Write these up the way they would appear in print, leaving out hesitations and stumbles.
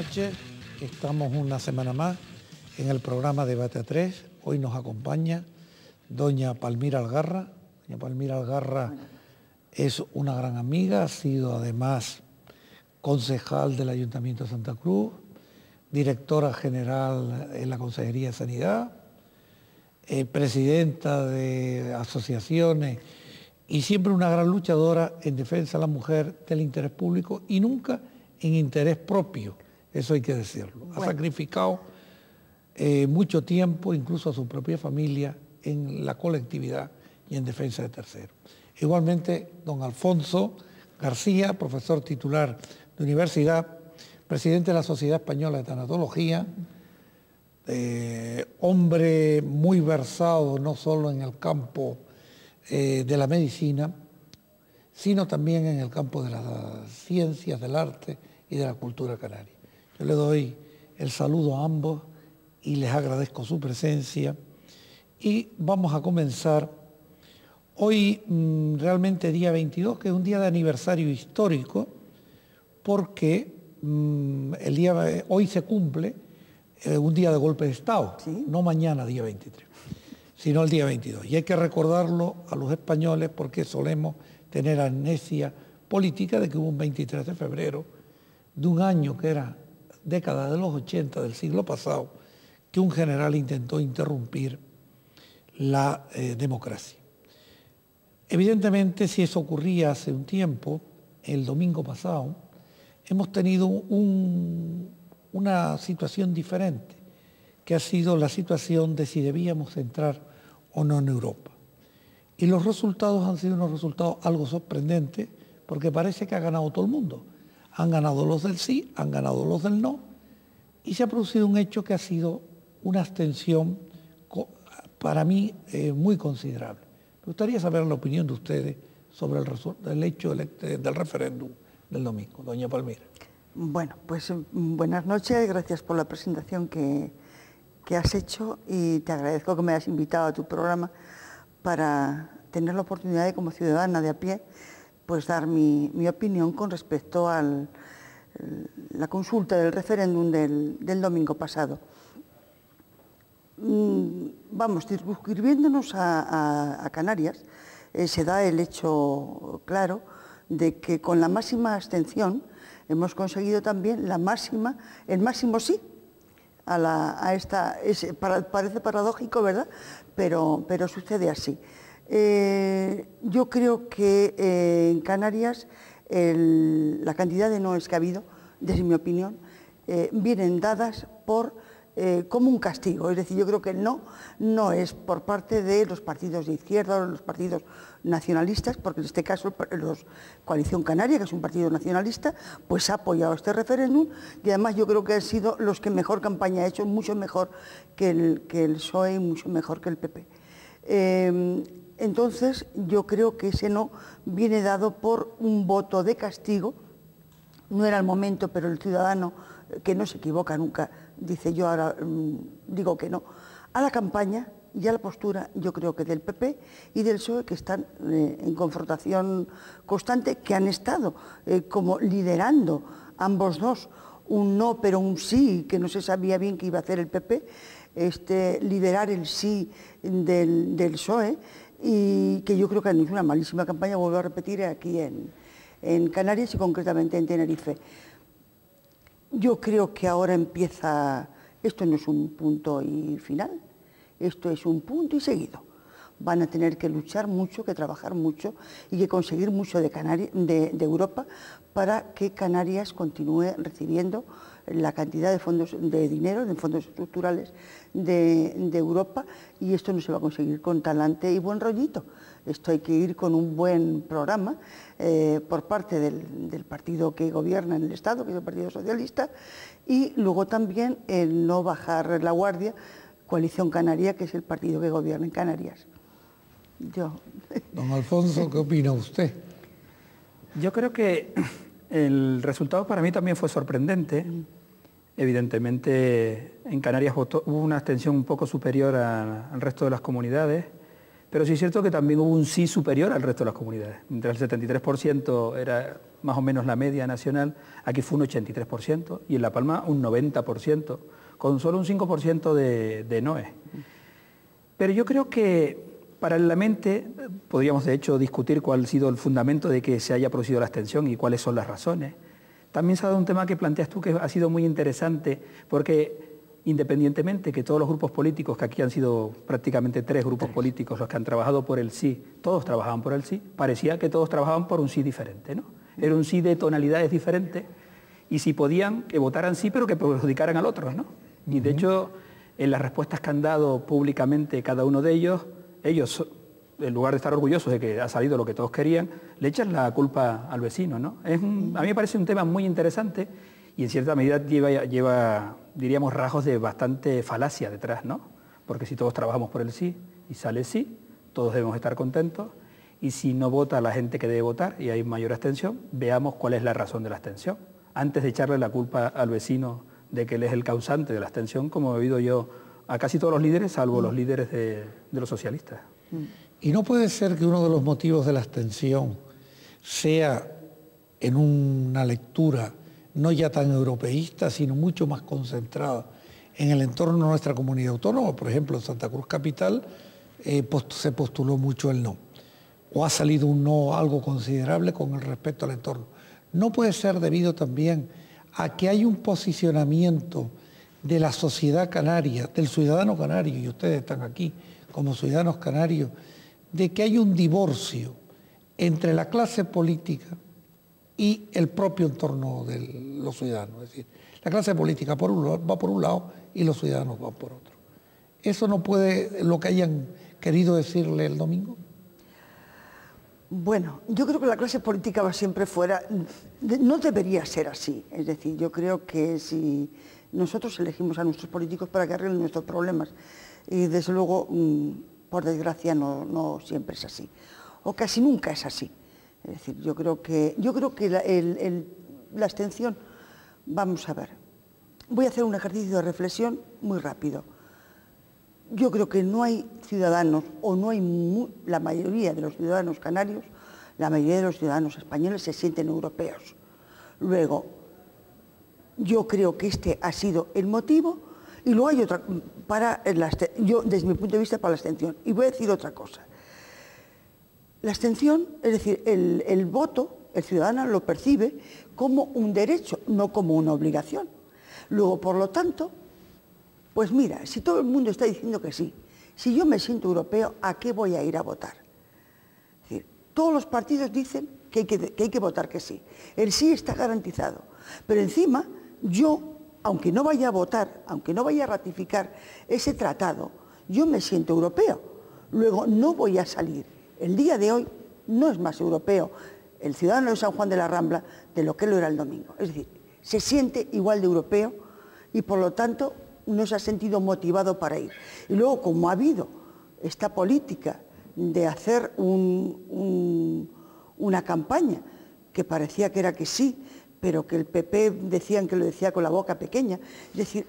noches. Estamos una semana más en el programa Debate a Tres. Hoy nos acompaña doña Palmira Algarra. Doña Palmira Algarra es una gran amiga, ha sido además concejal del Ayuntamiento de Santa Cruz, directora general en la Consejería de Sanidad, presidenta de asociaciones y siempre una gran luchadora en defensa de la mujer, del interés público y nunca en interés propio, eso hay que decirlo. Ha sacrificado mucho tiempo, incluso a su propia familia, en la colectividad y en defensa de terceros. Igualmente, don Alfonso García, profesor titular de universidad, presidente de la Sociedad Española de Tanatología, hombre muy versado no solo en el campo de la medicina, sino también en el campo de las ciencias, del arte y de la cultura canaria. Yo le doy el saludo a ambos y les agradezco su presencia. Y vamos a comenzar hoy, realmente día 22, que es un día de aniversario histórico, porque hoy se cumple un día de golpe de Estado, ¿sí? No mañana, día 23, sino el día 22. Y hay que recordarlo a los españoles porque solemos tener amnesia política de que hubo un 23 de febrero de un año que era década de los 80 del siglo pasado, que un general intentó interrumpir la democracia. Evidentemente, si eso ocurría hace un tiempo, el domingo pasado, hemos tenido una situación diferente, que ha sido la situación de si debíamos entrar o no en Europa. Y los resultados han sido unos resultados algo sorprendentes, porque parece que ha ganado todo el mundo. Han ganado los del sí, han ganado los del no, y se ha producido un hecho que ha sido una abstención, para mí, muy considerable. Me gustaría saber la opinión de ustedes sobre el hecho del referéndum del domingo. Doña Palmira. Bueno, pues buenas noches, gracias por la presentación que has hecho y te agradezco que me hayas invitado a tu programa para tener la oportunidad de, como ciudadana de a pie, pues dar mi opinión con respecto a la consulta del referéndum del domingo pasado. Vamos, circunscribiéndonos a Canarias, se da el hecho claro de que con la máxima abstención hemos conseguido también el máximo sí a esta. Parece paradójico, ¿verdad? Pero sucede así. Yo creo que en Canarias la cantidad de noes que ha habido, desde mi opinión, vienen dadas como un castigo. Es decir, yo creo que el no es por parte de los partidos de izquierda o los partidos nacionalistas, porque en este caso Coalición Canaria, que es un partido nacionalista, pues ha apoyado este referéndum y además yo creo que han sido los que mejor campaña ha hecho, mucho mejor que el PSOE y mucho mejor que el PP. Entonces yo creo que ese no viene dado por un voto de castigo. No era el momento, pero el ciudadano, que no se equivoca nunca, dice yo ahora digo que no, a la campaña y a la postura, yo creo que del PP y del PSOE, que están en confrontación constante, que han estado como liderando ambos dos, un no pero un sí, que no se sabía bien qué iba a hacer el PP, liderar el sí del PSOE, y que yo creo que han hecho una malísima campaña, vuelvo a repetir, aquí en Canarias y concretamente en Tenerife. Yo creo que ahora empieza, esto no es un punto y final, esto es un punto y seguido. Van a tener que luchar mucho, que trabajar mucho y que conseguir mucho de Europa para que Canarias continúe recibiendo la cantidad de fondos de dinero, de fondos estructurales de Europa, y esto no se va a conseguir con talante y buen rollito. Esto hay que ir con un buen programa por parte del partido que gobierna en el Estado, que es el Partido Socialista, y luego también el no bajar la guardia, Coalición Canaria, que es el partido que gobierna en Canarias. Don Alfonso, ¿qué opina usted? Yo creo que el resultado para mí también fue sorprendente. Evidentemente en Canarias hubo una abstención un poco superior al resto de las comunidades, Pero sí es cierto que también hubo un sí superior al resto de las comunidades. Mientras el 73% era más o menos la media nacional, aquí fue un 83% y en La Palma un 90%, con solo un 5% de noes. Pero yo creo que paralelamente podríamos de hecho discutir cuál ha sido el fundamento de que se haya producido la abstención y cuáles son las razones. También se ha dado un tema que planteas tú que ha sido muy interesante, porque independientemente que todos los grupos políticos, que aquí han sido prácticamente 3 grupos políticos los que han trabajado por el sí, todos trabajaban por el sí, parecía que todos trabajaban por un sí diferente, ¿no? Era un sí de tonalidades diferentes y si podían, que votaran sí, pero que perjudicaran al otro, ¿no? Y de hecho, en las respuestas que han dado públicamente cada uno de ellos, en lugar de estar orgullosos de que ha salido lo que todos querían, le echan la culpa al vecino, ¿no? A mí me parece un tema muy interesante y en cierta medida lleva, diríamos, rasgos de bastante falacia detrás, ¿no? Porque si todos trabajamos por el sí y sale sí, todos debemos estar contentos, y si no vota la gente que debe votar y hay mayor abstención, veamos cuál es la razón de la abstención, antes de echarle la culpa al vecino de que él es el causante de la abstención, como he oído yo a casi todos los líderes, salvo los líderes de los socialistas. Y no puede ser que uno de los motivos de la abstención sea en una lectura no ya tan europeísta, sino mucho más concentrada en el entorno de nuestra comunidad autónoma. Por ejemplo, en Santa Cruz Capital se postuló mucho el no, o ha salido un no algo considerable con el respecto al entorno. No puede ser debido también a que hay un posicionamiento de la sociedad canaria, del ciudadano canario, y ustedes están aquí como ciudadanos canarios, de que hay un divorcio entre la clase política y el propio entorno de los ciudadanos. Es decir, la clase política va por un lado y los ciudadanos van por otro. ¿Eso no puede lo que hayan querido decirle el domingo? Bueno, yo creo que la clase política va siempre fuera, no debería ser así. Es decir, yo creo que si nosotros elegimos a nuestros políticos para que arreglen nuestros problemas, y desde luego, por desgracia, no siempre es así, o casi nunca es así. Es decir, yo creo que la abstención, vamos a ver, voy a hacer un ejercicio de reflexión muy rápido. Yo creo que no hay ciudadanos, o no hay la mayoría de los ciudadanos canarios, la mayoría de los ciudadanos españoles se sienten europeos. Luego, yo creo que este ha sido el motivo, y luego hay otra, yo desde mi punto de vista, para la abstención. Y voy a decir otra cosa. La abstención, es decir, el voto, el ciudadano lo percibe como un derecho, no como una obligación. Luego, por lo tanto, pues mira, si todo el mundo está diciendo que sí, si yo me siento europeo, ¿a qué voy a ir a votar? Es decir, todos los partidos dicen que hay que votar que sí. El sí está garantizado. Pero encima, yo, aunque no vaya a votar, aunque no vaya a ratificar ese tratado, yo me siento europeo. Luego, no voy a salir. El día de hoy no es más europeo el ciudadano de San Juan de la Rambla de lo que lo era el domingo. Es decir, se siente igual de europeo y por lo tanto no se ha sentido motivado para ir. Y luego, como ha habido esta política de hacer una campaña que parecía que era que sí, pero que el PP decían que lo decía con la boca pequeña, es decir,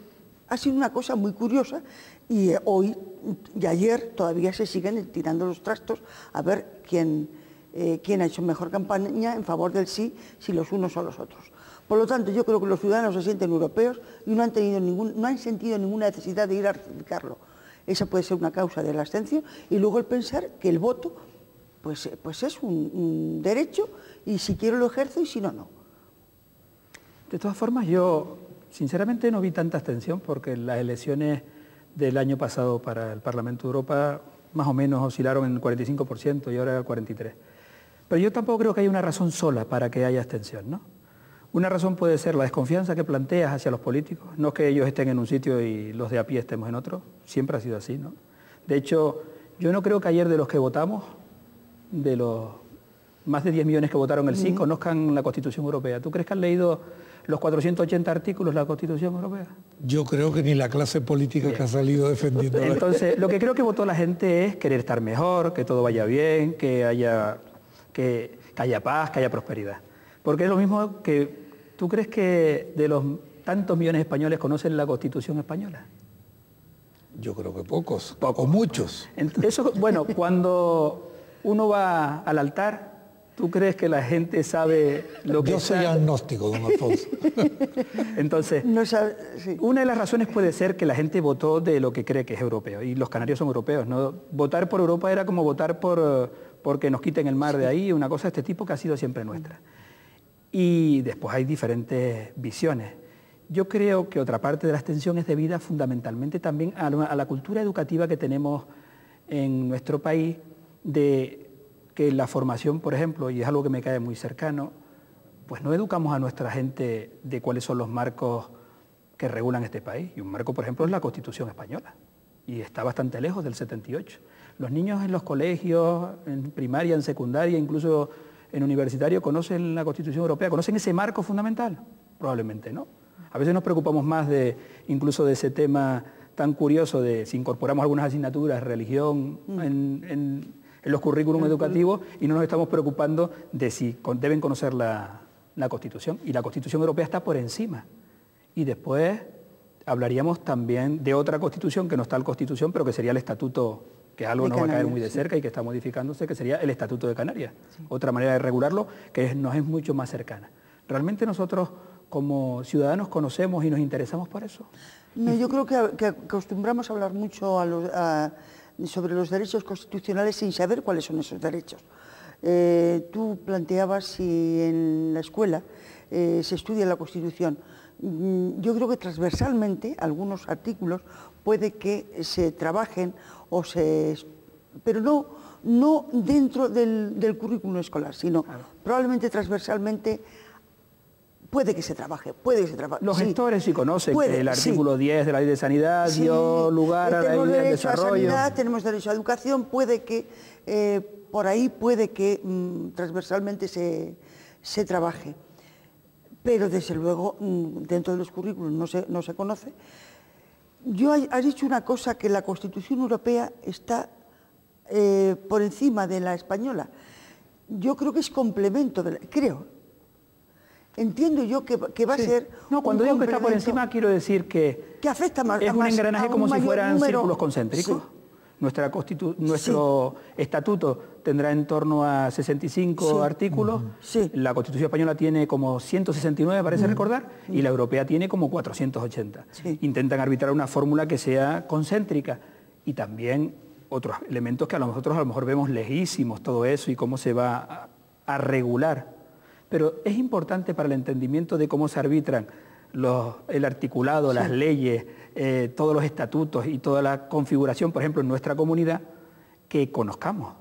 ha sido una cosa muy curiosa y hoy y ayer todavía se siguen tirando los trastos a ver quién ha hecho mejor campaña en favor del sí, si los unos o los otros. Por lo tanto, yo creo que los ciudadanos se sienten europeos y no han sentido ninguna necesidad de ir a ratificarlo. Esa puede ser una causa de la abstención y luego el pensar que el voto pues es un derecho y si quiero lo ejerzo y si no, no. De todas formas, yo sinceramente no vi tanta abstención porque las elecciones del año pasado para el Parlamento de Europa más o menos oscilaron en el 45% y ahora el 43%. Pero yo tampoco creo que haya una razón sola para que haya abstención, ¿no? Una razón puede ser la desconfianza que planteas hacia los políticos, no que ellos estén en un sitio y los de a pie estemos en otro, siempre ha sido así, ¿no? De hecho, yo no creo que ayer de los que votamos, de los más de 10 millones que votaron el sí, conozcan la Constitución Europea. ¿Tú crees que han leído los 480 artículos de la Constitución Europea? Yo creo que ni la clase política Bien. Que ha salido defendiendo. Entonces, lo que creo que votó la gente es querer estar mejor, que todo vaya bien, que haya paz, que haya prosperidad. Porque es lo mismo que, ¿tú crees que de los tantos millones de españoles conocen la Constitución española? Yo creo que pocos, o muchos. Eso, bueno, cuando uno va al altar, ¿tú crees que la gente sabe lo que Yo soy agnóstico, don Alfonso. Entonces, No sabe, sí. una de las razones puede ser que la gente votó de lo que cree que es europeo, y los canarios son europeos, ¿no? Votar por Europa era como votar porque nos quiten el mar de ahí, una cosa de este tipo que ha sido siempre nuestra. Y después hay diferentes visiones. Yo creo que otra parte de la abstención es debida fundamentalmente también a la cultura educativa que tenemos en nuestro país, de que la formación, por ejemplo, y es algo que me cae muy cercano, pues no educamos a nuestra gente de cuáles son los marcos que regulan este país. Y un marco, por ejemplo, es la Constitución española, y está bastante lejos del 78. Los niños en los colegios, en primaria, en secundaria, incluso en universitario, ¿conocen la Constitución Europea? ¿Conocen ese marco fundamental? Probablemente no. A veces nos preocupamos más incluso de ese tema tan curioso de si incorporamos algunas asignaturas, religión, en los currículums educativos, y no nos estamos preocupando de si deben conocer la Constitución. Y la Constitución Europea está por encima. Y después hablaríamos también de otra Constitución, que no está en la Constitución, pero que sería el Estatuto, que es algo que nos va a caer muy de cerca y que está modificándose, que sería el Estatuto de Canarias. Sí. Otra manera de regularlo que nos es mucho más cercana. ¿Realmente nosotros como ciudadanos conocemos y nos interesamos por eso? No, yo creo que acostumbramos a hablar mucho sobre los derechos constitucionales sin saber cuáles son esos derechos. Tú planteabas si en la escuela se estudia la Constitución. Yo creo que transversalmente algunos artículos puede que se trabajen pero no dentro del currículum escolar, sino probablemente transversalmente. Puede que se trabaje. Los gestores sí conocen que el artículo 10 de la Ley de Sanidad dio lugar a la Ley del Desarrollo. Sanidad, tenemos derecho a educación, puede que por ahí transversalmente se trabaje. Pero desde luego dentro de los currículos no se conoce. Has dicho una cosa, que la Constitución Europea está por encima de la española. Yo creo que es complemento, Entiendo yo que va a ser. No, cuando digo que está por encima, quiero decir que afecta más. Es un engranaje como si fueran círculos concéntricos. Sí. Nuestro estatuto tendrá en torno a 65 artículos. Sí. La Constitución española tiene como 169, parece recordar, y la europea tiene como 480. Sí. Intentan arbitrar una fórmula que sea concéntrica, y también otros elementos que nosotros a lo mejor vemos lejísimos, todo eso y cómo se va a regular. Pero es importante para el entendimiento de cómo se arbitran el articulado, las leyes, todos los estatutos y toda la configuración, por ejemplo, en nuestra comunidad, que conozcamos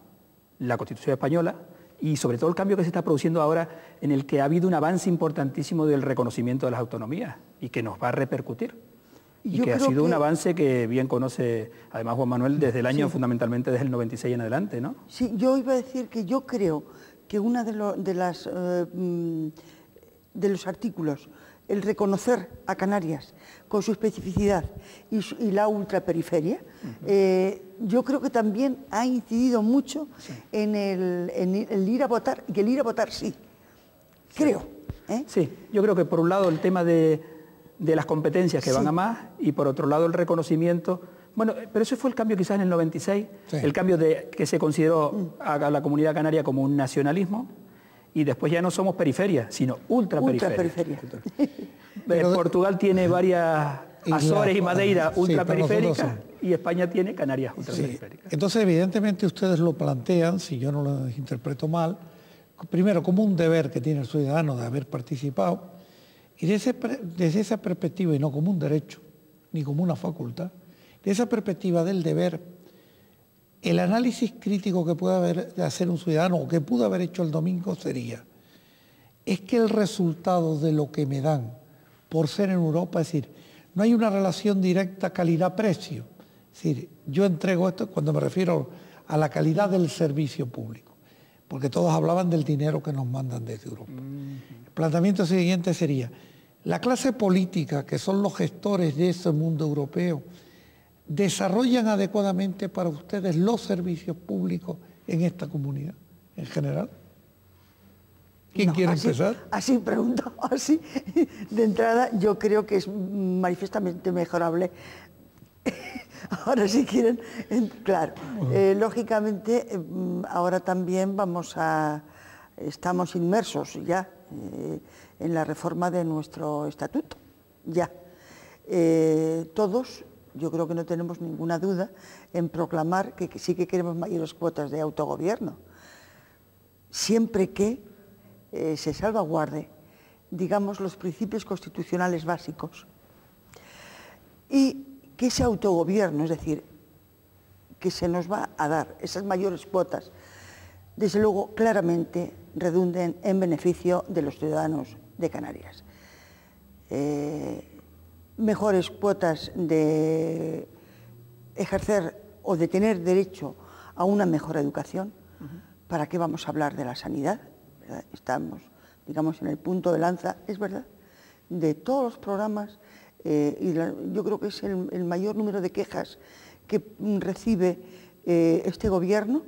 la Constitución española y sobre todo el cambio que se está produciendo ahora, en el que ha habido un avance importantísimo del reconocimiento de las autonomías y que nos va a repercutir. Y que ha sido un avance que bien conoce, además, Juan Manuel, desde el año, fundamentalmente desde el 96 en adelante, ¿no? Sí, yo iba a decir que yo creo que uno de los artículos, el reconocer a Canarias con su especificidad y la ultraperiferia, yo creo que también ha incidido mucho en el ir a votar, y el ir a votar sí, creo. Sí, yo creo que por un lado el tema de las competencias que van a más, y por otro lado el reconocimiento. Bueno, pero ese fue el cambio quizás en el 96, el cambio que se consideró a la comunidad canaria como un nacionalismo, y después ya no somos periferia, sino ultraperiferia. Portugal tiene varias Azores y Madeira ultraperiféricas, y España tiene Canarias ultraperiféricas. Sí. Entonces, evidentemente, ustedes lo plantean, si yo no lo interpreto mal, primero como un deber que tiene el ciudadano de haber participado, y desde esa perspectiva, y no como un derecho, ni como una facultad, de esa perspectiva del deber, el análisis crítico que puede hacer un ciudadano, o que pudo haber hecho el domingo, sería, es que el resultado de lo que me dan por ser en Europa, es decir, no hay una relación directa calidad-precio. Es decir, yo entrego esto cuando me refiero a la calidad del servicio público, porque todos hablaban del dinero que nos mandan desde Europa. El planteamiento siguiente sería, la clase política, que son los gestores de ese mundo europeo, ¿desarrollan adecuadamente para ustedes los servicios públicos en esta comunidad en general? ¿Quién quiere empezar? Así pregunto, así de entrada, yo creo que es manifiestamente mejorable. Ahora si quieren, claro. Lógicamente, ahora también estamos inmersos ya en la reforma de nuestro estatuto, ya. Todos, yo creo que no tenemos ninguna duda en proclamar que sí que queremos mayores cuotas de autogobierno, siempre que se salvaguarde, digamos, los principios constitucionales básicos y que ese autogobierno, es decir, que se nos va a dar esas mayores cuotas, desde luego claramente redunden en beneficio de los ciudadanos de Canarias. Mejores cuotas de ejercer o de tener derecho a una mejor educación. ¿Para qué vamos a hablar de la sanidad? ¿Verdad? Estamos, digamos, en el punto de lanza, es verdad, de todos los programas. Yo creo que es el mayor número de quejas que recibe este gobierno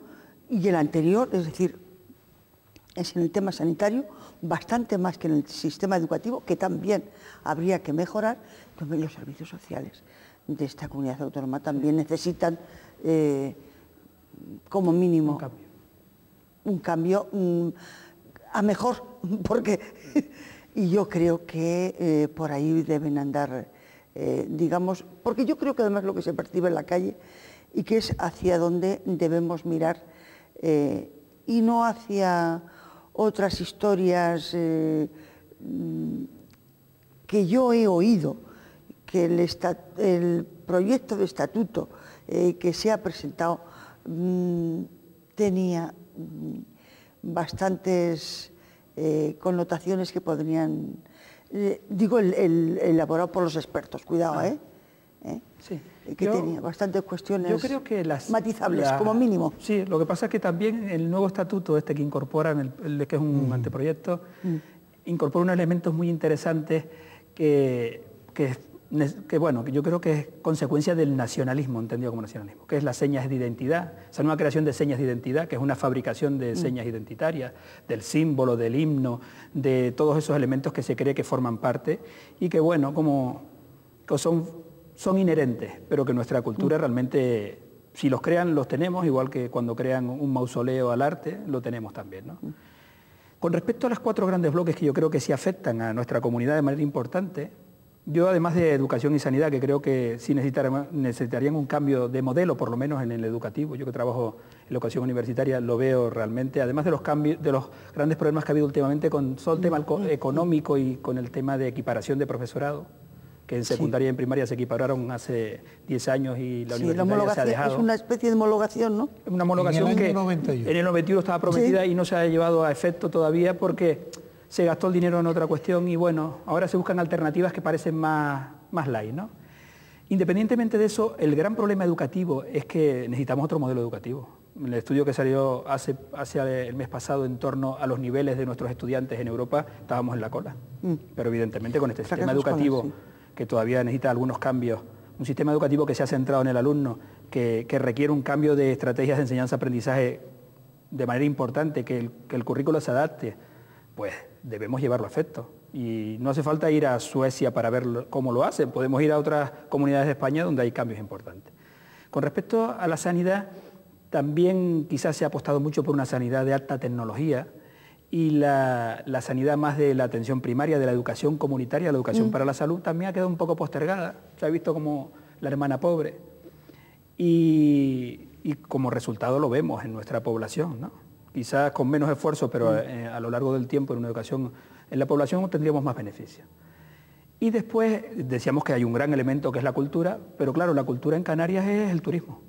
y el anterior, es decir, es en el tema sanitario, bastante más que en el sistema educativo, que también habría que mejorar. También los servicios sociales de esta comunidad autónoma también necesitan, como mínimo, un cambio a mejor, porque y yo creo que por ahí deben andar, digamos, porque yo creo que además lo que se percibe en la calle y que es hacia donde debemos mirar y no hacia otras historias que yo he oído, que el proyecto de estatuto que se ha presentado tenía bastantes connotaciones que podrían, digo, elaborado por los expertos, cuidado, Sí. que tenía bastantes cuestiones, yo creo que matizables, como mínimo. Sí, lo que pasa es que también el nuevo estatuto que incorpora, que es un anteproyecto, incorpora unos elementos muy interesantes que bueno, que yo creo que es consecuencia del nacionalismo, entendido como nacionalismo, que es las señas de identidad, esa nueva creación de señas de identidad, que es una fabricación de señas identitarias, del símbolo, del himno, de todos esos elementos que se cree que forman parte y que, bueno, que son inherentes, pero que nuestra cultura realmente, si los crean, los tenemos, igual que cuando crean un mausoleo al arte, lo tenemos también, ¿no? Con respecto a los 4 grandes bloques que yo creo que sí afectan a nuestra comunidad de manera importante, yo, además de educación y sanidad, que creo que sí necesitarían un cambio de modelo, por lo menos en el educativo, yo que trabajo en la educación universitaria lo veo realmente, además de los cambios, de los grandes problemas que ha habido últimamente con todo el tema económico y con el tema de equiparación de profesorado, que en secundaria y en primaria se equipararon hace 10 años y la universitaria se ha dejado. Es una especie de homologación, ¿no? Una homologación que en el 91 estaba prometida y no se ha llevado a efecto todavía porque se gastó el dinero en otra cuestión y bueno, ahora se buscan alternativas que parecen más light, ¿no? Independientemente de eso, el gran problema educativo es que necesitamos otro modelo educativo. El estudio que salió hace el mes pasado en torno a los niveles de nuestros estudiantes en Europa, estábamos en la cola. Pero evidentemente con este sistema educativo que todavía necesita algunos cambios, un sistema educativo que se ha centrado en el alumno, que requiere un cambio de estrategias de enseñanza-aprendizaje de manera importante, que el currículo se adapte, pues debemos llevarlo a efecto. Y no hace falta ir a Suecia para ver cómo lo hacen, podemos ir a otras comunidades de España donde hay cambios importantes. Con respecto a la sanidad, también quizás se ha apostado mucho por una sanidad de alta tecnología y la sanidad más de la atención primaria, de la educación comunitaria, la educación para la salud, también ha quedado un poco postergada, se ha visto como la hermana pobre y como resultado lo vemos en nuestra población, ¿no? Quizás con menos esfuerzo, pero a lo largo del tiempo en una educación, en la población tendríamos más beneficios. Y después decíamos que hay un gran elemento que es la cultura, pero claro, la cultura en Canarias es el turismo.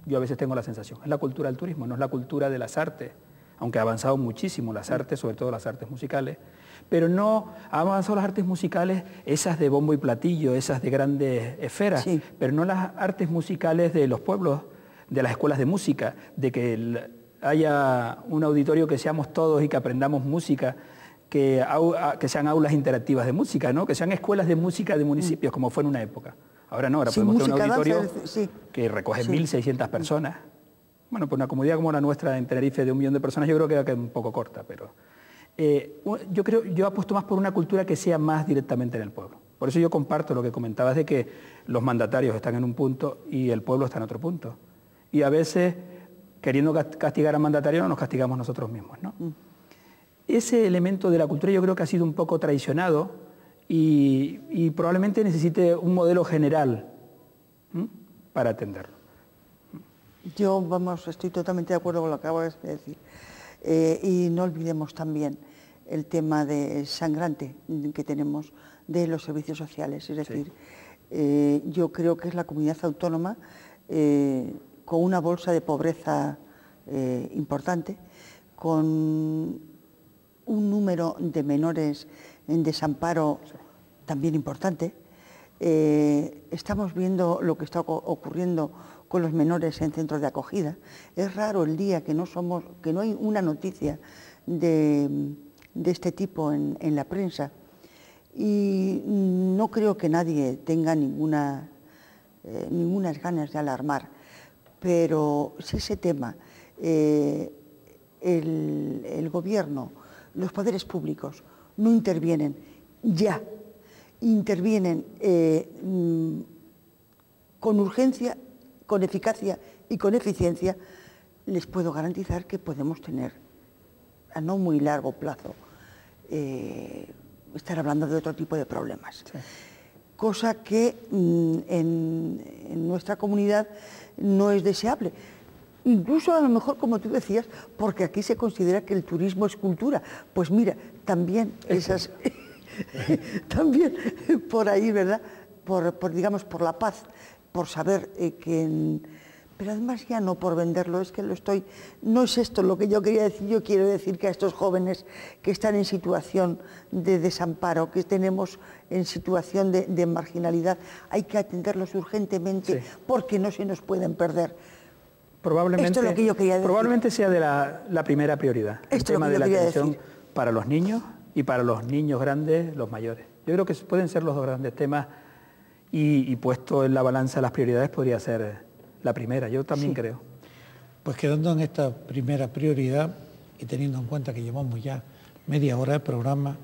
Yo a veces tengo la sensación, es la cultura del turismo, no es la cultura de las artes, aunque ha avanzado muchísimo las artes, sobre todo las artes musicales, pero no ha avanzado las artes musicales, esas de bombo y platillo, esas de grandes esferas, pero no las artes musicales de los pueblos, de las escuelas de música, de que haya un auditorio que seamos todos y que aprendamos música, que sean aulas interactivas de música, ¿no? Que sean escuelas de música de municipios, como fue en una época. Ahora no, ahora podemos tener un auditorio que recoge 1.600 personas. Bueno, pues una comunidad como la nuestra en Tenerife de 1 millón de personas yo creo que queda un poco corta, pero yo apuesto más por una cultura que sea más directamente en el pueblo. Por eso yo comparto lo que comentabas de que los mandatarios están en un punto y el pueblo está en otro punto. Y a veces, queriendo castigar al mandatario, no nos castigamos nosotros mismos, ¿no? Ese elemento de la cultura yo creo que ha sido un poco traicionado y probablemente necesite un modelo general para atenderlo. Yo, estoy totalmente de acuerdo con lo que acabas de decir. Y no olvidemos también el tema sangrante que tenemos de los servicios sociales. Es decir, yo creo que es la comunidad autónoma con una bolsa de pobreza importante, con un número de menores en desamparo también importante. Estamos viendo lo que está ocurriendo con los menores en centros de acogida. Es raro el día que no hay una noticia de este tipo en la prensa. Y no creo que nadie tenga ninguna ganas de alarmar, pero si ese tema, el gobierno, los poderes públicos no intervienen ya, intervienen con urgencia, con eficacia y con eficiencia, les puedo garantizar que podemos tener a no muy largo plazo estar hablando de otro tipo de problemas. Sí. Cosa que en nuestra comunidad no es deseable. Incluso a lo mejor, como tú decías, porque aquí se considera que el turismo es cultura. Pues mira, también esas... también por ahí, ¿verdad? Digamos, por la paz, por saber que... Pero además ya no por venderlo, es que no es esto lo que yo quería decir. Yo quiero decir que a estos jóvenes que están en situación de desamparo, que tenemos en situación de marginalidad, hay que atenderlos urgentemente, sí, porque no se nos pueden perder. Probablemente, esto es lo que yo quería decir. Probablemente sea de la primera prioridad, el tema de la atención para los niños y para los niños grandes, los mayores. Yo creo que pueden ser los dos grandes temas y puesto en la balanza las prioridades podría ser la primera, yo también creo. Pues quedando en esta primera prioridad y teniendo en cuenta que llevamos ya media hora de programa,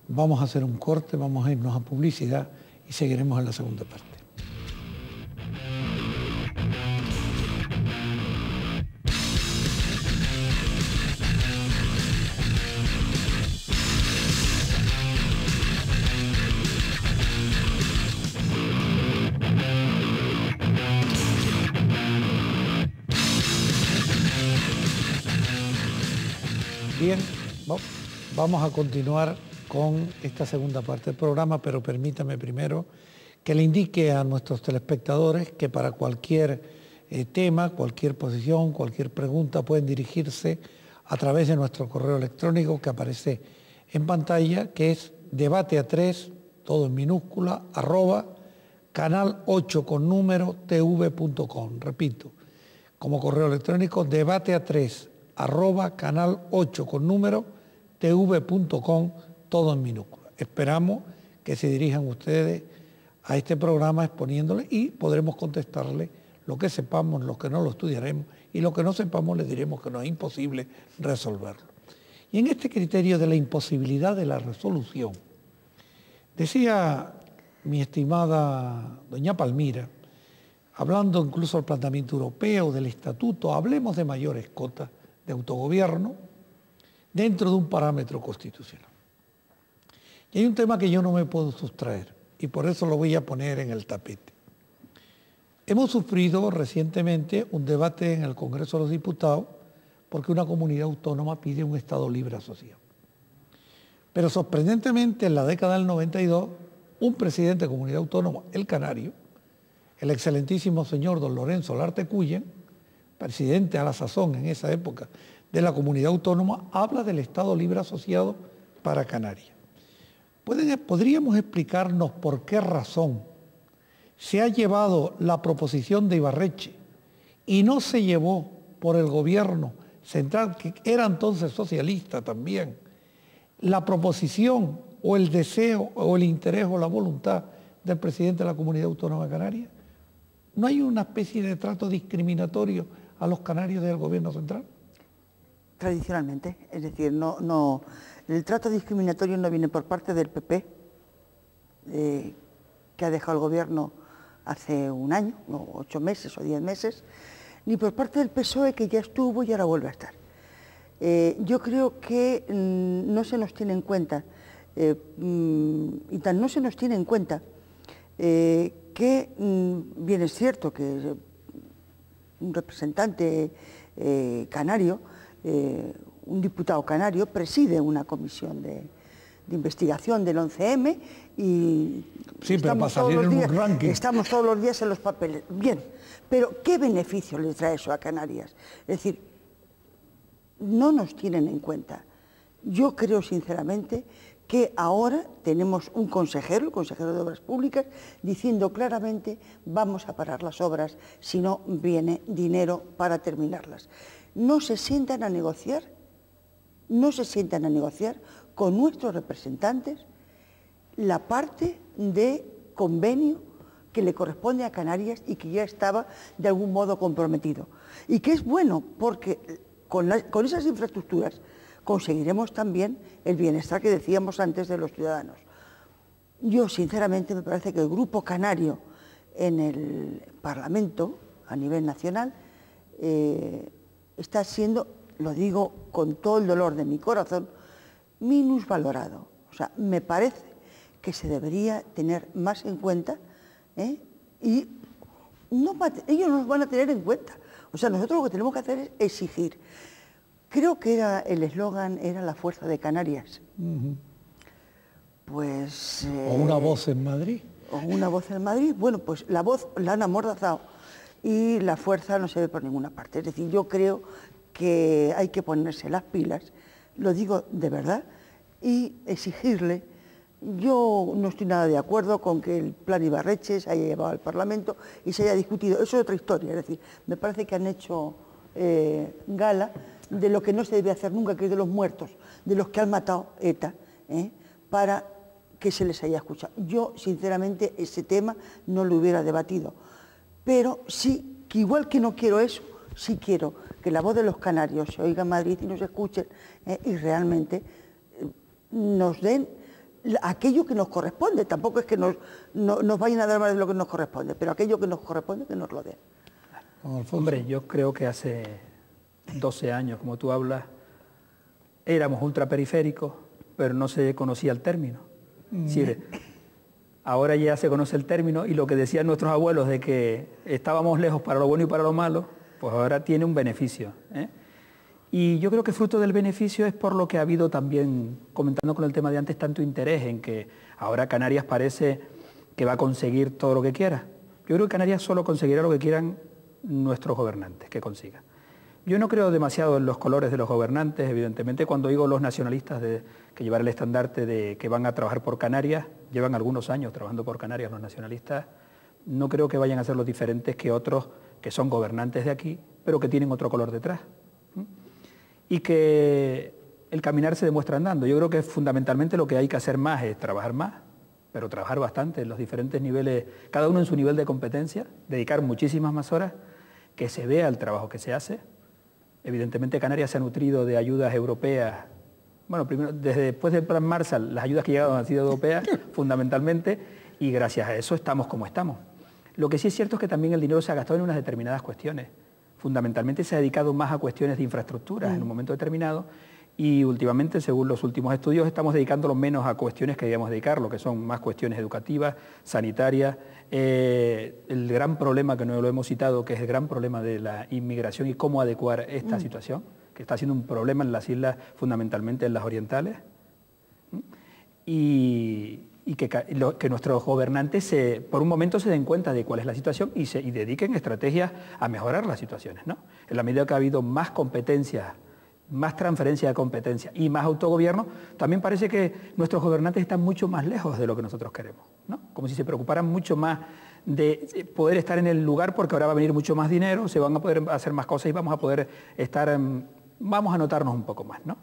vamos a hacer un corte, vamos a irnos a publicidad y seguiremos en la segunda parte. Bien, vamos a continuar con esta segunda parte del programa, pero permítame primero que le indique a nuestros telespectadores que para cualquier tema, cualquier posición, cualquier pregunta pueden dirigirse a través de nuestro correo electrónico que aparece en pantalla, que es debatea3, todo en minúscula, @canal8 con número tv.com. Repito, como correo electrónico debatea3 @canal8 con número tv.com, todo en minúscula. Esperamos que se dirijan ustedes a este programa exponiéndole y podremos contestarle lo que sepamos, lo que no lo estudiaremos y lo que no sepamos le diremos que no es imposible resolverlo. Y en este criterio de la imposibilidad de la resolución, decía mi estimada doña Palmira, hablando incluso del planteamiento europeo, del estatuto, hablemos de mayores cotas de autogobierno dentro de un parámetro constitucional. Y hay un tema que yo no me puedo sustraer y por eso lo voy a poner en el tapete. Hemos sufrido recientemente un debate en el Congreso de los Diputados porque una comunidad autónoma pide un Estado libre asociado. Pero sorprendentemente en la década del 92, un presidente de comunidad autónoma, el canario, el excelentísimo señor don Lorenzo Larte Cuyen, presidente a la sazón en esa época de la comunidad autónoma, habla del Estado libre asociado para Canarias. ¿Podríamos explicarnos por qué razón se ha llevado la proposición de Ibarretxe y no se llevó por el gobierno central, que era entonces socialista también, la proposición o el deseo o el interés o la voluntad del presidente de la comunidad autónoma de Canarias? ¿No hay una especie de trato discriminatorio a los canarios del gobierno central? Tradicionalmente, es decir, el trato discriminatorio no viene por parte del PP, que ha dejado el gobierno hace un año, o 8 meses o 10 meses, ni por parte del PSOE, que ya estuvo y ahora vuelve a estar. Yo creo que no se nos tiene en cuenta, y tan no se nos tiene en cuenta, que bien es cierto que un representante canario, un diputado canario, preside una comisión de investigación del 11M y sí, pero para salir en un ranking. Estamos todos los días en los papeles. Bien, pero ¿qué beneficio le trae eso a Canarias? Es decir, no nos tienen en cuenta. Yo creo sinceramente que ahora tenemos un consejero, el consejero de Obras Públicas, diciendo claramente vamos a parar las obras si no viene dinero para terminarlas. No se sientan a negociar, con nuestros representantes la parte de convenio que le corresponde a Canarias y que ya estaba de algún modo comprometido. Y que es bueno porque con esas infraestructuras conseguiremos también el bienestar que decíamos antes de los ciudadanos. Yo sinceramente me parece que el Grupo Canario en el Parlamento a nivel nacional está siendo, lo digo con todo el dolor de mi corazón, minusvalorado. O sea, me parece que se debería tener más en cuenta, y ellos nos van a tener en cuenta. O sea, nosotros lo que tenemos que hacer es exigir. Creo que el eslogan era la fuerza de Canarias. Pues... o una voz en Madrid. O una voz en Madrid. Bueno, pues la voz la han amordazado y la fuerza no se ve por ninguna parte. Es decir, yo creo que hay que ponerse las pilas, lo digo de verdad, y exigirle. Yo no estoy nada de acuerdo con que el plan Ibarretxe se haya llevado al Parlamento y se haya discutido. Eso es otra historia. Es decir, me parece que han hecho gala de lo que no se debe hacer nunca, que es de los muertos, de los que han matado ETA, para que se les haya escuchado. Yo, sinceramente, ese tema no lo hubiera debatido. Pero sí, que igual que no quiero eso, sí quiero que la voz de los canarios se oiga en Madrid y nos escuchen y realmente nos den aquello que nos corresponde. Tampoco es que nos vayan a dar más de lo que nos corresponde, pero aquello que nos corresponde, que nos lo den. Hombre, yo creo que hace 12 años, como tú hablas, éramos ultraperiféricos, pero no se conocía el término. Sí, ahora ya se conoce el término y lo que decían nuestros abuelos de que estábamos lejos para lo bueno y para lo malo, pues ahora tiene un beneficio. Y yo creo que fruto del beneficio es por lo que ha habido también, comentando con el tema de antes, tanto interés en que ahora Canarias parece que va a conseguir todo lo que quiera. Yo creo que Canarias solo conseguirá lo que quieran nuestros gobernantes que consigan. Yo no creo demasiado en los colores de los gobernantes, evidentemente. Cuando digo los nacionalistas que llevan el estandarte de que van a trabajar por Canarias, llevan algunos años trabajando por Canarias los nacionalistas, no creo que vayan a ser los diferentes que otros que son gobernantes de aquí, pero que tienen otro color detrás. Y que el caminar se demuestra andando. Yo creo que fundamentalmente lo que hay que hacer más es trabajar más, pero trabajar bastante en los diferentes niveles, cada uno en su nivel de competencia, dedicar muchísimas más horas, que se vea el trabajo que se hace. Evidentemente Canarias se ha nutrido de ayudas europeas. Bueno, primero, después del Plan Marshall, las ayudas que llegaron han sido europeas, fundamentalmente, y gracias a eso estamos como estamos. Lo que sí es cierto es que también el dinero se ha gastado en unas determinadas cuestiones. Fundamentalmente se ha dedicado más a cuestiones de infraestructuras en un momento determinado, y últimamente, según los últimos estudios, estamos dedicándolo menos a cuestiones que debíamos dedicarlo, que son más cuestiones educativas, sanitarias. El gran problema, que no lo hemos citado, que es el gran problema de la inmigración y cómo adecuar esta situación, que está siendo un problema en las islas, fundamentalmente en las orientales, y que nuestros gobernantes por un momento se den cuenta de cuál es la situación y dediquen estrategias a mejorar las situaciones, ¿no? En la medida que ha habido más competencias, más transferencia de competencia y más autogobierno, también parece que nuestros gobernantes están mucho más lejos de lo que nosotros queremos, ¿no? Como si se preocuparan mucho más de poder estar en el lugar, porque ahora va a venir mucho más dinero, se van a poder hacer más cosas y vamos a poder vamos a notarnos un poco más, ¿no?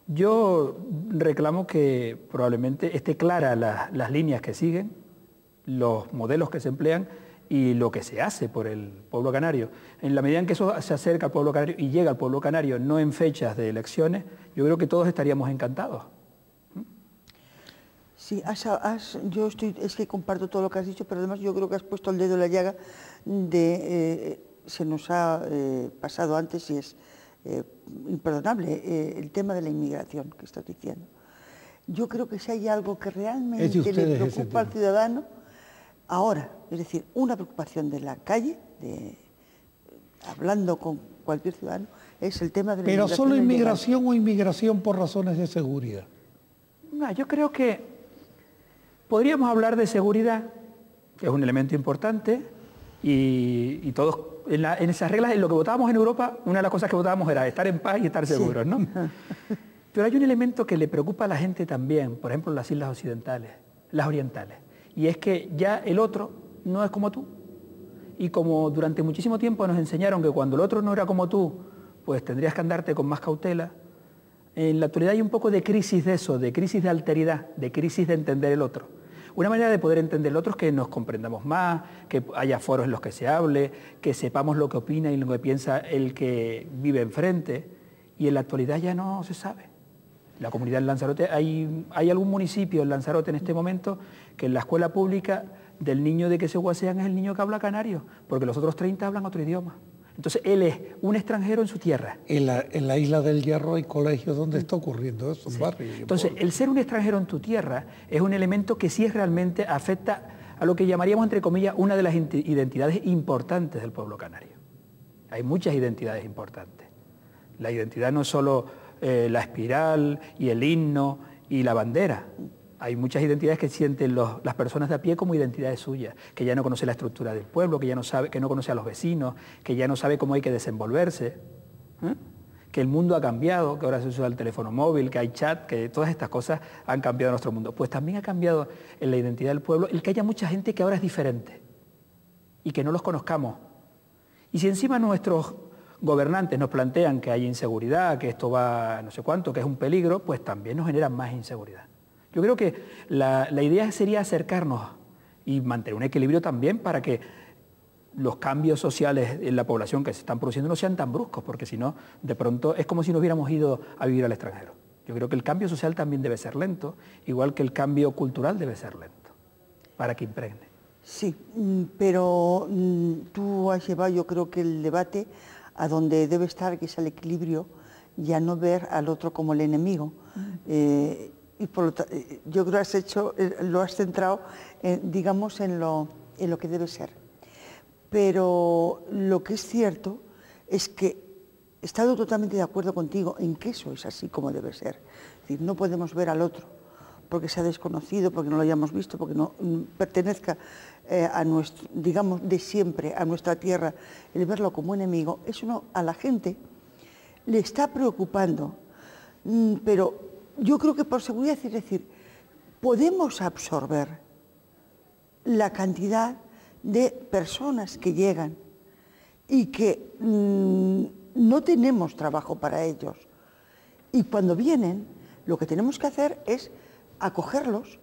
Yo reclamo que probablemente esté clara las líneas que siguen, los modelos que se emplean y lo que se hace por el pueblo canario. En la medida en que eso se acerca al pueblo canario y llega al pueblo canario, no en fechas de elecciones, yo creo que todos estaríamos encantados. Sí, es que comparto todo lo que has dicho, pero además yo creo que has puesto el dedo en la llaga se nos ha pasado antes y es imperdonable el tema de la inmigración que estás diciendo. Yo creo que si hay algo que realmente le preocupa al ciudadano ahora, es decir, una preocupación de la calle, hablando con cualquier ciudadano, es el tema de la inmigración. ¿Pero solo inmigración o inmigración por razones de seguridad? No, yo creo que podríamos hablar de seguridad, que es un elemento importante, y todos, en esas reglas, en lo que votábamos en Europa, una de las cosas que votábamos era estar en paz y estar seguros, ¿no? Pero hay un elemento que le preocupa a la gente también, por ejemplo, en las islas occidentales, las orientales, y es que ya el otro no es como tú. Y como durante muchísimo tiempo nos enseñaron que cuando el otro no era como tú, pues tendrías que andarte con más cautela, en la actualidad hay un poco de crisis de eso, de crisis de alteridad, de crisis de entender el otro. Una manera de poder entender el otro es que nos comprendamos más, que haya foros en los que se hable, que sepamos lo que opina y lo que piensa el que vive enfrente, y en la actualidad ya no se sabe. La comunidad en Lanzarote, hay algún municipio en Lanzarote en este momento que en la escuela pública del niño de que se guasean es el niño que habla canario, porque los otros 30 hablan otro idioma. Entonces él es un extranjero en su tierra. En la isla del Hierro hay colegios donde está ocurriendo eso, en barrios. Entonces, el ser un extranjero en tu tierra es un elemento que sí realmente afecta a lo que llamaríamos, entre comillas, una de las identidades importantes del pueblo canario. Hay muchas identidades importantes. La identidad no es solo la espiral y el himno y la bandera. Hay muchas identidades que sienten las personas de a pie como identidades suyas, que ya no conoce la estructura del pueblo, que ya no sabe, que no conoce a los vecinos, que ya no sabe cómo hay que desenvolverse, que el mundo ha cambiado, que ahora se usa el teléfono móvil, que hay chat, que todas estas cosas han cambiado nuestro mundo. Pues también ha cambiado en la identidad del pueblo el que haya mucha gente que ahora es diferente y que no los conozcamos. Y si encima nuestros gobernantes nos plantean que hay inseguridad, que esto va no sé cuánto, que es un peligro, pues también nos generan más inseguridad. Yo creo que la idea sería acercarnos y mantener un equilibrio también para que los cambios sociales en la población que se están produciendo no sean tan bruscos, porque si no, de pronto es como si nos hubiéramos ido a vivir al extranjero. Yo creo que el cambio social también debe ser lento, igual que el cambio cultural debe ser lento, para que impregne. Sí, pero tú has llevado, yo creo que el debate a donde debe estar, que es el equilibrio, ya no ver al otro como el enemigo. Y por lo tanto, yo creo que lo has centrado, digamos, en lo que debe ser. Pero lo que es cierto es que he estado totalmente de acuerdo contigo en que eso es así como debe ser. Es decir, no podemos ver al otro porque sea desconocido, porque no lo hayamos visto, porque no pertenezca a nuestro, digamos, de siempre a nuestra tierra, el verlo como enemigo. Eso no, a la gente le está preocupando, pero yo creo que por seguridad, es decir, podemos absorber la cantidad de personas que llegan y que no tenemos trabajo para ellos. Y cuando vienen, lo que tenemos que hacer es acogerlos,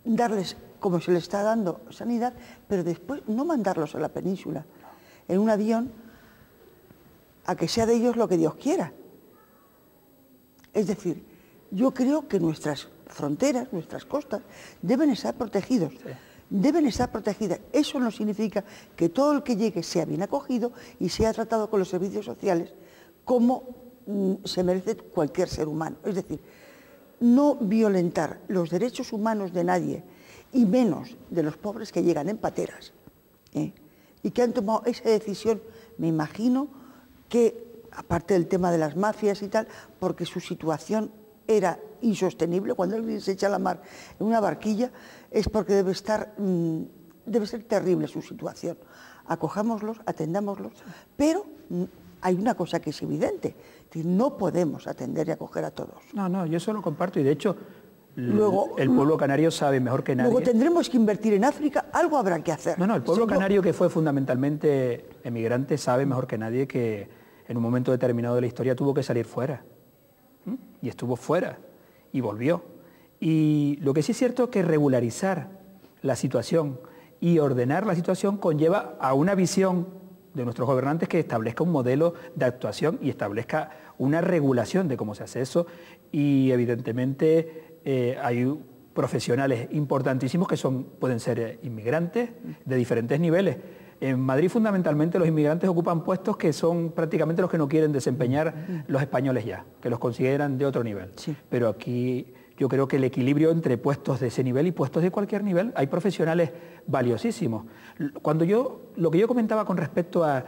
darles, como se les está dando, sanidad, pero después no mandarlos a la península en un avión a que sea de ellos lo que Dios quiera. Es decir, yo creo que nuestras fronteras, nuestras costas, deben estar protegidos. Sí. Deben estar protegidas. Eso no significa que todo el que llegue sea bien acogido y sea tratado con los servicios sociales como se merece cualquier ser humano. Es decir, no violentar los derechos humanos de nadie, y menos de los pobres que llegan en pateras, y que han tomado esa decisión, me imagino que, aparte del tema de las mafias y tal, porque su situación era insostenible. Cuando alguien se echa a la mar en una barquilla es porque debe ser terrible su situación. Acojámoslos, atendámoslos, pero hay una cosa que es evidente, que no podemos atender y acoger a todos. No, yo eso lo comparto y de hecho luego, el pueblo canario sabe mejor que nadie. Luego tendremos que invertir en África, algo habrá que hacer. No, el pueblo canario, que fue fundamentalmente emigrante, sabe mejor que nadie que en un momento determinado de la historia tuvo que salir fuera. Y estuvo fuera y volvió. Y lo que sí es cierto es que regularizar la situación y ordenar la situación conlleva a una visión de nuestros gobernantes que establezca un modelo de actuación y establezca una regulación de cómo se hace eso. Y evidentemente hay profesionales importantísimos que pueden ser inmigrantes de diferentes niveles. En Madrid fundamentalmente los inmigrantes ocupan puestos que son prácticamente los que no quieren desempeñar los españoles ya, que los consideran de otro nivel. Sí. Pero aquí yo creo que el equilibrio entre puestos de ese nivel y puestos de cualquier nivel, hay profesionales valiosísimos. Lo que yo comentaba con respecto a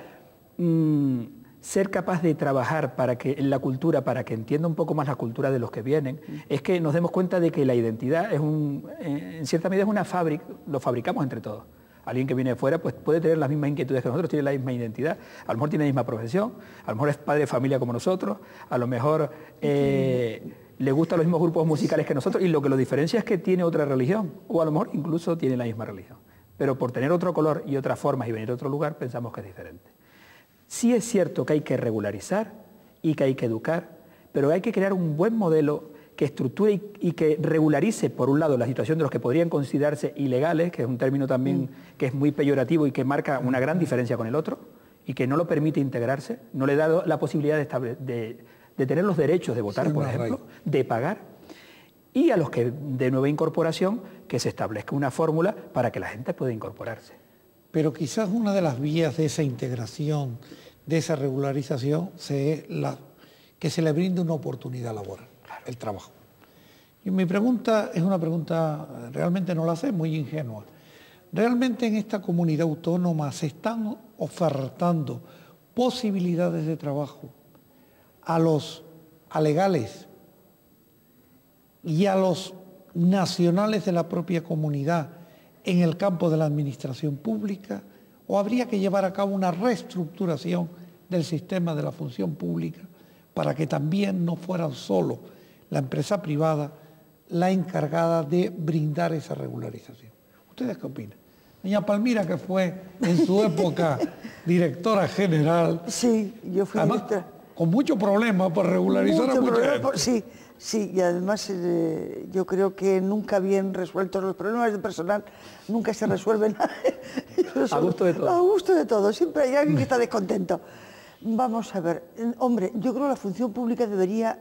ser capaz de trabajar en la cultura, para que entienda un poco más la cultura de los que vienen, es que nos demos cuenta de que la identidad en cierta medida es una fábrica, lo fabricamos entre todos. Alguien que viene de fuera pues puede tener las mismas inquietudes que nosotros, tiene la misma identidad, a lo mejor tiene la misma profesión, a lo mejor es padre de familia como nosotros, a lo mejor le gustan los mismos grupos musicales que nosotros, y lo que lo diferencia es que tiene otra religión, o a lo mejor incluso tiene la misma religión. Pero por tener otro color y otras formas y venir de otro lugar, pensamos que es diferente. Sí es cierto que hay que regularizar y que hay que educar, pero hay que crear un buen modelo que estructure y que regularice, por un lado, la situación de los que podrían considerarse ilegales, que es un término también que es muy peyorativo y que marca una gran diferencia con el otro, y que no lo permite integrarse, no le da la posibilidad de tener los derechos de votar, por ejemplo, de pagar, y a los que de nueva incorporación, que se establezca una fórmula para que la gente pueda incorporarse. Pero quizás una de las vías de esa integración, de esa regularización, que se le brinde una oportunidad laboral, el trabajo. Y mi pregunta es una pregunta, realmente no la sé, muy ingenua. ¿Realmente en esta comunidad autónoma se están ofertando posibilidades de trabajo a los alegales y a los nacionales de la propia comunidad en el campo de la administración pública, o habría que llevar a cabo una reestructuración del sistema de la función pública para que también no fuera solo la empresa privada la encargada de brindar esa regularización? ¿Ustedes qué opinan? Doña Palmira, que fue en su época directora general. Sí, yo fui directora. Con mucho problema para regularizar a mucha gente. Sí, y además yo creo que nunca bien resueltos los problemas de personal, nunca se resuelven a gusto de todos. A gusto de todos, siempre hay alguien que está descontento. Vamos a ver, hombre, yo creo que la función pública debería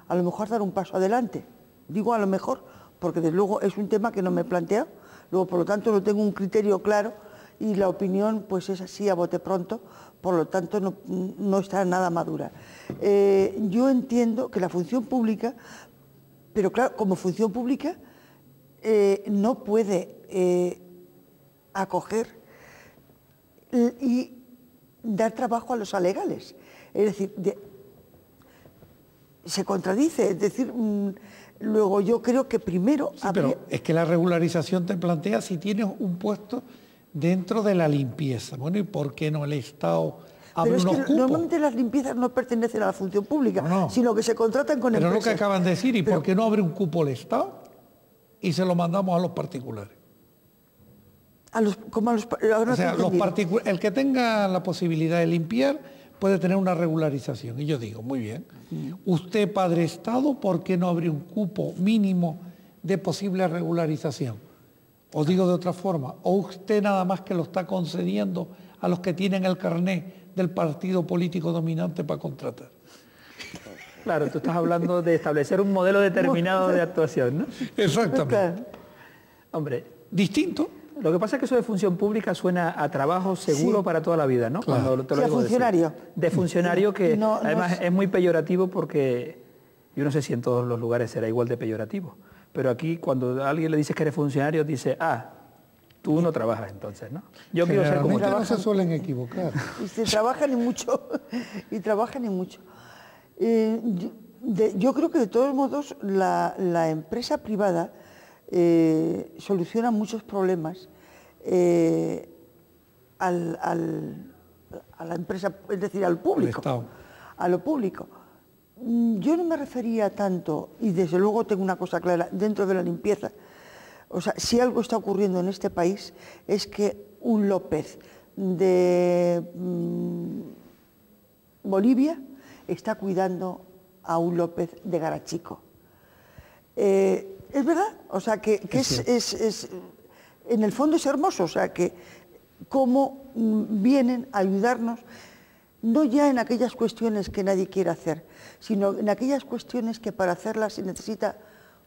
a lo mejor dar un paso adelante. Digo a lo mejor, porque desde luego es un tema que no me he planteado, luego por lo tanto no tengo un criterio claro y la opinión pues es así a bote pronto, por lo tanto no está nada madura. Yo entiendo que la función pública, pero claro, como función pública no puede acoger y dar trabajo a los alegales. Es decir, se contradice, es decir, luego yo creo que primero... Sí, pero es que la regularización te plantea si tienes un puesto dentro de la limpieza. Bueno, ¿y por qué no el Estado abre unos cupos? Normalmente las limpiezas no pertenecen a la función pública, sino que se contratan con empresas. Pero es lo que acaban de decir, ¿y por qué no abre un cupo el Estado y se lo mandamos a los particulares? O sea, el que tenga la posibilidad de limpiar puede tener una regularización. Y yo digo, muy bien, usted, Padre Estado, ¿por qué no abre un cupo mínimo de posible regularización? O digo de otra forma, o usted nada más que lo está concediendo a los que tienen el carné del partido político dominante para contratar. Claro, tú estás hablando de establecer un modelo determinado de actuación, ¿no? Exactamente. Hombre, distinto. Lo que pasa es que eso de función pública suena a trabajo seguro para toda la vida, ¿no? Claro. Cuando te lo digo funcionario. De funcionario, que además es muy peyorativo, porque yo no sé si en todos los lugares será igual de peyorativo, pero aquí cuando a alguien le dices que eres funcionario, dice, tú no trabajas entonces, ¿no? Yo quiero ser como no se suelen equivocar. Y se trabajan y mucho, y trabajan y mucho. Yo creo que de todos modos la empresa privada soluciona muchos problemas a la empresa, es decir, al público, a lo público. Yo no me refería tanto, y desde luego tengo una cosa clara, dentro de la limpieza, o sea, si algo está ocurriendo en este país es que un López de Bolivia está cuidando a un López de Garachico. Es verdad, o sea, que en el fondo es hermoso, o sea, que cómo vienen a ayudarnos, no ya en aquellas cuestiones que nadie quiere hacer, sino en aquellas cuestiones que para hacerlas se necesita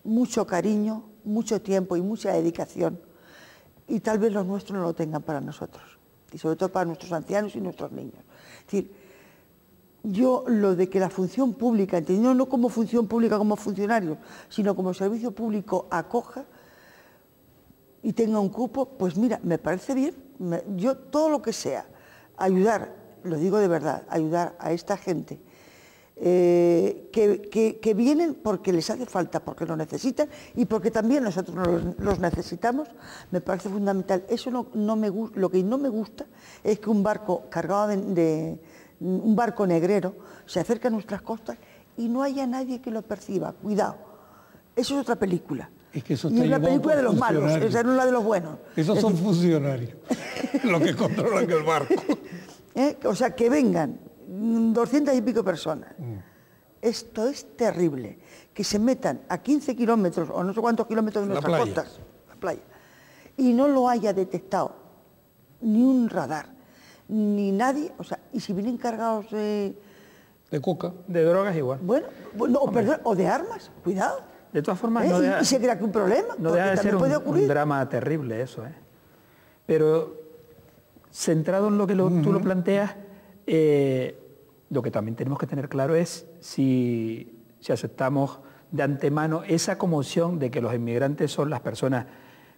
mucho cariño, mucho tiempo y mucha dedicación. Y tal vez los nuestros no lo tengan para nosotros. Y sobre todo para nuestros ancianos y nuestros niños. Es decir, yo lo de que la función pública, entendiendo no como función pública como funcionario, sino como servicio público acoja y tenga un cupo, pues mira, me parece bien. Yo todo lo que sea, ayudar, lo digo de verdad, ayudar a esta gente que vienen porque les hace falta, porque lo necesitan y porque también nosotros los necesitamos, me parece fundamental. Eso no me gusta. Lo que no me gusta es que un barco cargado un barco negrero se acerque a nuestras costas y no haya nadie que lo perciba. Cuidado, eso es otra película. Es que eso y es la película de los malos, esa no es la de los buenos. Esos son funcionarios, los que controlan el barco. O sea, que vengan 200 y pico personas. Esto es terrible. Que se metan a 15 kilómetros o no sé cuántos kilómetros de nuestras costas, la playa, y no lo haya detectado ni un radar, ni nadie. O sea, y si vienen cargados de coca, de drogas igual. Bueno, o de armas, cuidado. De todas formas, no deja, y se crea que un problema. No deja de ser un drama terrible eso, ¿eh? Pero centrado en lo que tú lo planteas, lo que también tenemos que tener claro es si aceptamos de antemano esa conmoción de que los inmigrantes son las personas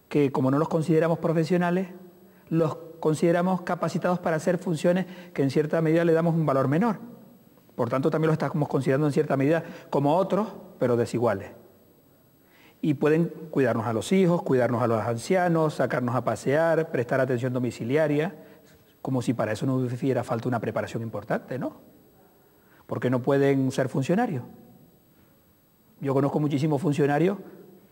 que, como no los consideramos profesionales, los consideramos capacitados para hacer funciones que en cierta medida le damos un valor menor. Por tanto, también los estamos considerando en cierta medida como otros, pero desiguales. Y pueden cuidarnos a los hijos, cuidarnos a los ancianos, sacarnos a pasear, prestar atención domiciliaria, como si para eso no hiciera falta una preparación importante, ¿no? Porque no pueden ser funcionarios. Yo conozco muchísimos funcionarios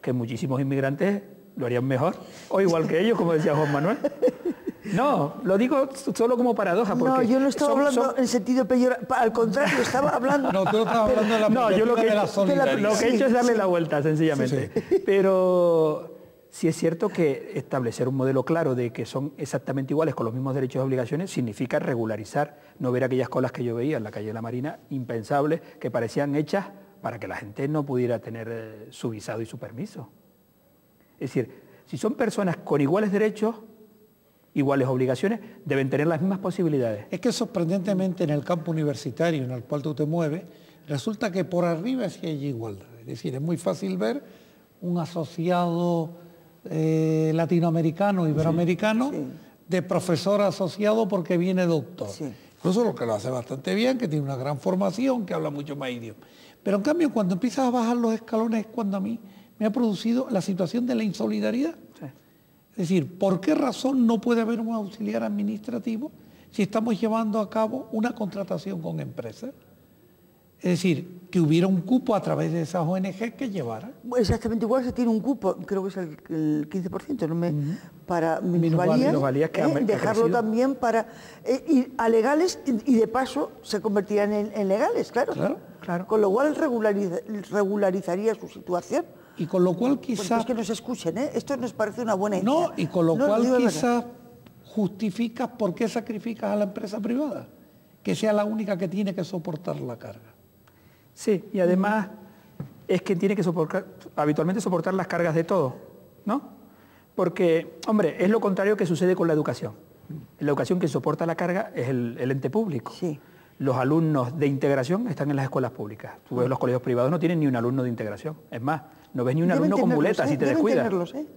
que muchísimos inmigrantes lo harían mejor, o igual que ellos, como decía Juan Manuel. No, lo digo solo como paradoja. Porque no, yo no estaba hablando en sentido peyorativo, al contrario, estaba hablando... No, tú no estabas hablando de la de la solidaridad. Lo que he hecho es darle la vuelta, sencillamente. Sí. Pero sí es cierto que establecer un modelo claro de que son exactamente iguales con los mismos derechos y obligaciones significa regularizar, no ver aquellas colas que yo veía en la calle de la Marina, impensables, que parecían hechas para que la gente no pudiera tener su visado y su permiso. Es decir, si son personas con iguales derechos, iguales obligaciones, deben tener las mismas posibilidades. Es que sorprendentemente en el campo universitario en el cual tú te mueves, resulta que por arriba sí hay igualdad. Es decir, es muy fácil ver un asociado latinoamericano, iberoamericano, de profesor asociado porque viene doctor. Sí. Incluso lo que lo hace bastante bien, que tiene una gran formación, que habla mucho más idiomas. Pero en cambio, cuando empiezas a bajar los escalones es cuando a mí me ha producido la situación de la insolidaridad. Sí. Es decir, ¿por qué razón no puede haber un auxiliar administrativo si estamos llevando a cabo una contratación con empresas? Es decir, que hubiera un cupo a través de esas ONG que llevaran. Exactamente igual se tiene un cupo, creo que es el 15%, ¿no? Para minusvalías, dejarlo también para ir a legales y de paso se convertirían en legales, claro. Con lo cual regularizaría su situación. Y con lo cual quizás... Pues que nos escuchen, ¿eh? Esto nos parece una buena idea. No, y con lo cual quizás justificas por qué sacrificas a la empresa privada, que sea la única que tiene que soportar la carga. Sí, y además es que tiene que habitualmente soportar las cargas de todo, ¿no? Porque, hombre, es lo contrario que sucede con la educación. En la educación quien soporta la carga es el ente público. Sí. Los alumnos de integración están en las escuelas públicas. Tú ves los colegios privados no tienen ni un alumno de integración. Es más, no ves ni un alumno con muletas si te descuidas.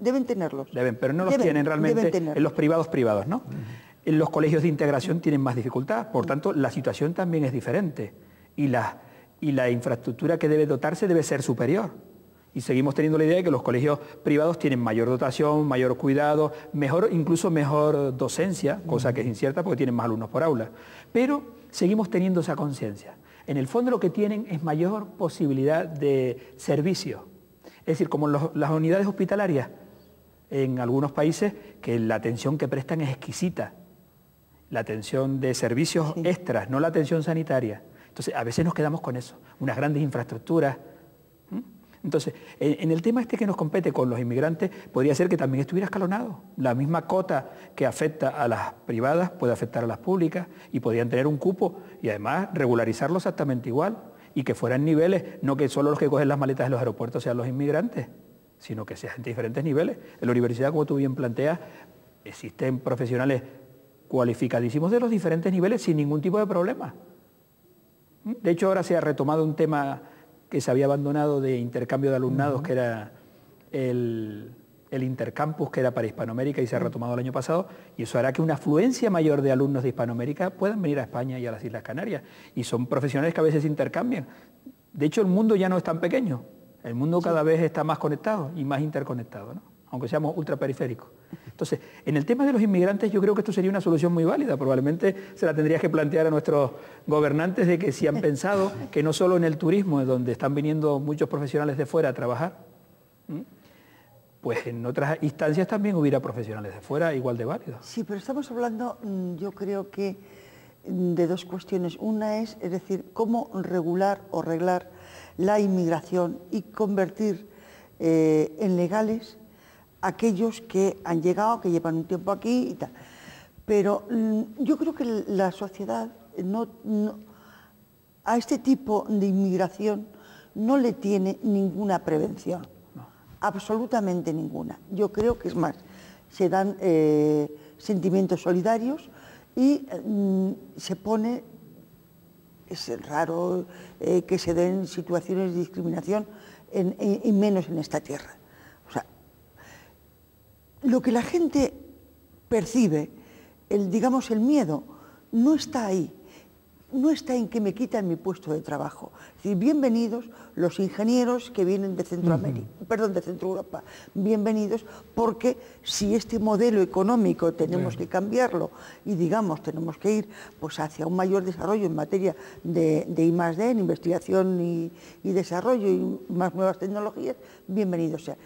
Deben tenerlos. Pero no los tienen realmente en los privados, ¿no? En los colegios de integración tienen más dificultad, por tanto la situación también es diferente y la infraestructura que debe dotarse debe ser superior. Y seguimos teniendo la idea de que los colegios privados tienen mayor dotación, mayor cuidado, incluso mejor docencia, cosa que es incierta porque tienen más alumnos por aula. Pero seguimos teniendo esa conciencia. En el fondo lo que tienen es mayor posibilidad de servicio. Es decir, como las unidades hospitalarias en algunos países, que la atención que prestan es exquisita. La atención de servicios extras, no la atención sanitaria. Entonces, a veces nos quedamos con eso, unas grandes infraestructuras. Entonces, en el tema este que nos compete con los inmigrantes, podría ser que también estuviera escalonado. La misma cota que afecta a las privadas puede afectar a las públicas y podrían tener un cupo y además regularizarlo exactamente igual. y que fueran niveles, no que solo los que cogen las maletas de los aeropuertos sean los inmigrantes, sino que sean de diferentes niveles. En la universidad, como tú bien planteas, existen profesionales cualificadísimos de los diferentes niveles sin ningún tipo de problema. De hecho, ahora se ha retomado un tema que se había abandonado de intercambio de alumnados, que era el intercampus, que era para Hispanoamérica, y se ha retomado el año pasado, y eso hará que una afluencia mayor de alumnos de Hispanoamérica puedan venir a España y a las Islas Canarias, y son profesionales que a veces intercambian. De hecho, el mundo ya no es tan pequeño, el mundo cada vez está más conectado y más interconectado, ¿no? Aunque seamos ultraperiféricos. Entonces, en el tema de los inmigrantes yo creo que esto sería una solución muy válida. Probablemente se la tendrías que plantear a nuestros gobernantes, de que si han pensado que no solo en el turismo, donde están viniendo muchos profesionales de fuera a trabajar, pues en otras instancias también hubiera profesionales de fuera igual de válidos. Sí, pero estamos hablando, yo creo que, de dos cuestiones. Una es decir, cómo regular o reglar la inmigración y convertir en legales aquellos que han llegado, que llevan un tiempo aquí y tal. Pero yo creo que la sociedad a este tipo de inmigración no le tiene ninguna prevención, absolutamente ninguna. Yo creo que es más, se dan sentimientos solidarios y se pone, es raro que se den situaciones de discriminación y menos en esta tierra. O sea, lo que la gente percibe, digamos el miedo, no está ahí. No está en que me quitan mi puesto de trabajo. Es decir, bienvenidos los ingenieros que vienen de Centroamérica, perdón, de Centro Europa, bienvenidos, porque si este modelo económico tenemos que cambiarlo y, digamos, tenemos que ir pues hacia un mayor desarrollo en materia de I+D, en investigación y desarrollo y más nuevas tecnologías, bienvenidos sea.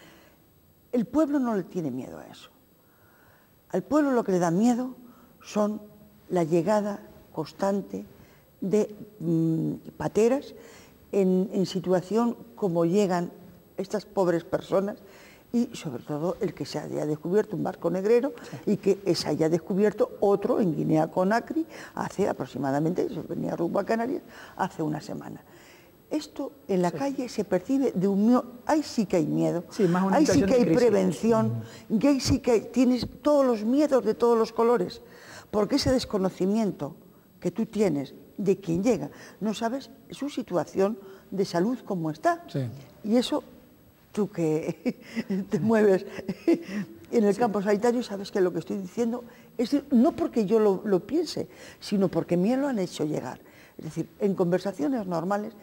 El pueblo no le tiene miedo a eso. Al pueblo lo que le da miedo son la llegada constante de pateras en situación como llegan estas pobres personas, y sobre todo el que se haya descubierto un barco negrero y que se haya descubierto otro en Guinea-Conakry hace aproximadamente, eso venía rumbo a Canarias, hace una semana. Esto en la calle se percibe de un miedo, ahí sí que hay miedo, ahí sí que hay prevención, y ahí sí que tienes todos los miedos de todos los colores, porque ese desconocimiento que tú tienes de quien llega, no sabes su situación de salud cómo está. Sí. Y eso, tú que te mueves en el campo sanitario, sabes que lo que estoy diciendo es no porque yo lo piense, sino porque me lo han hecho llegar. Es decir, en conversaciones normales,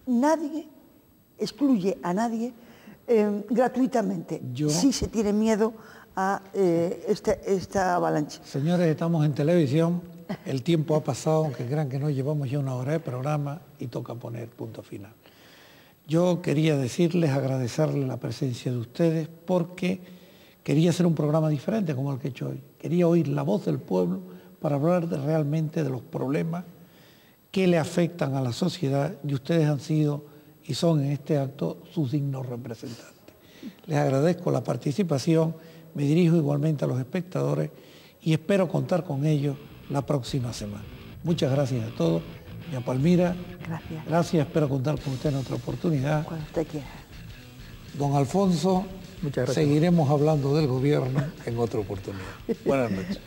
nadie excluye a nadie gratuitamente, si se tiene miedo a esta avalancha. Señores, estamos en televisión. El tiempo ha pasado, aunque crean que no, llevamos ya una hora de programa y toca poner punto final. Yo quería decirles, agradecerles la presencia de ustedes, porque quería hacer un programa diferente como el que he hecho hoy. Quería oír la voz del pueblo para hablar realmente de los problemas que le afectan a la sociedad, y ustedes han sido y son en este acto sus dignos representantes. Les agradezco la participación, me dirijo igualmente a los espectadores y espero contar con ellos la próxima semana. Muchas gracias a todos. Doña Palmira, gracias, espero contar con usted en otra oportunidad. Cuando usted quiera. Don Alfonso, muchas gracias. Seguiremos hablando del gobierno en otra oportunidad. Buenas noches.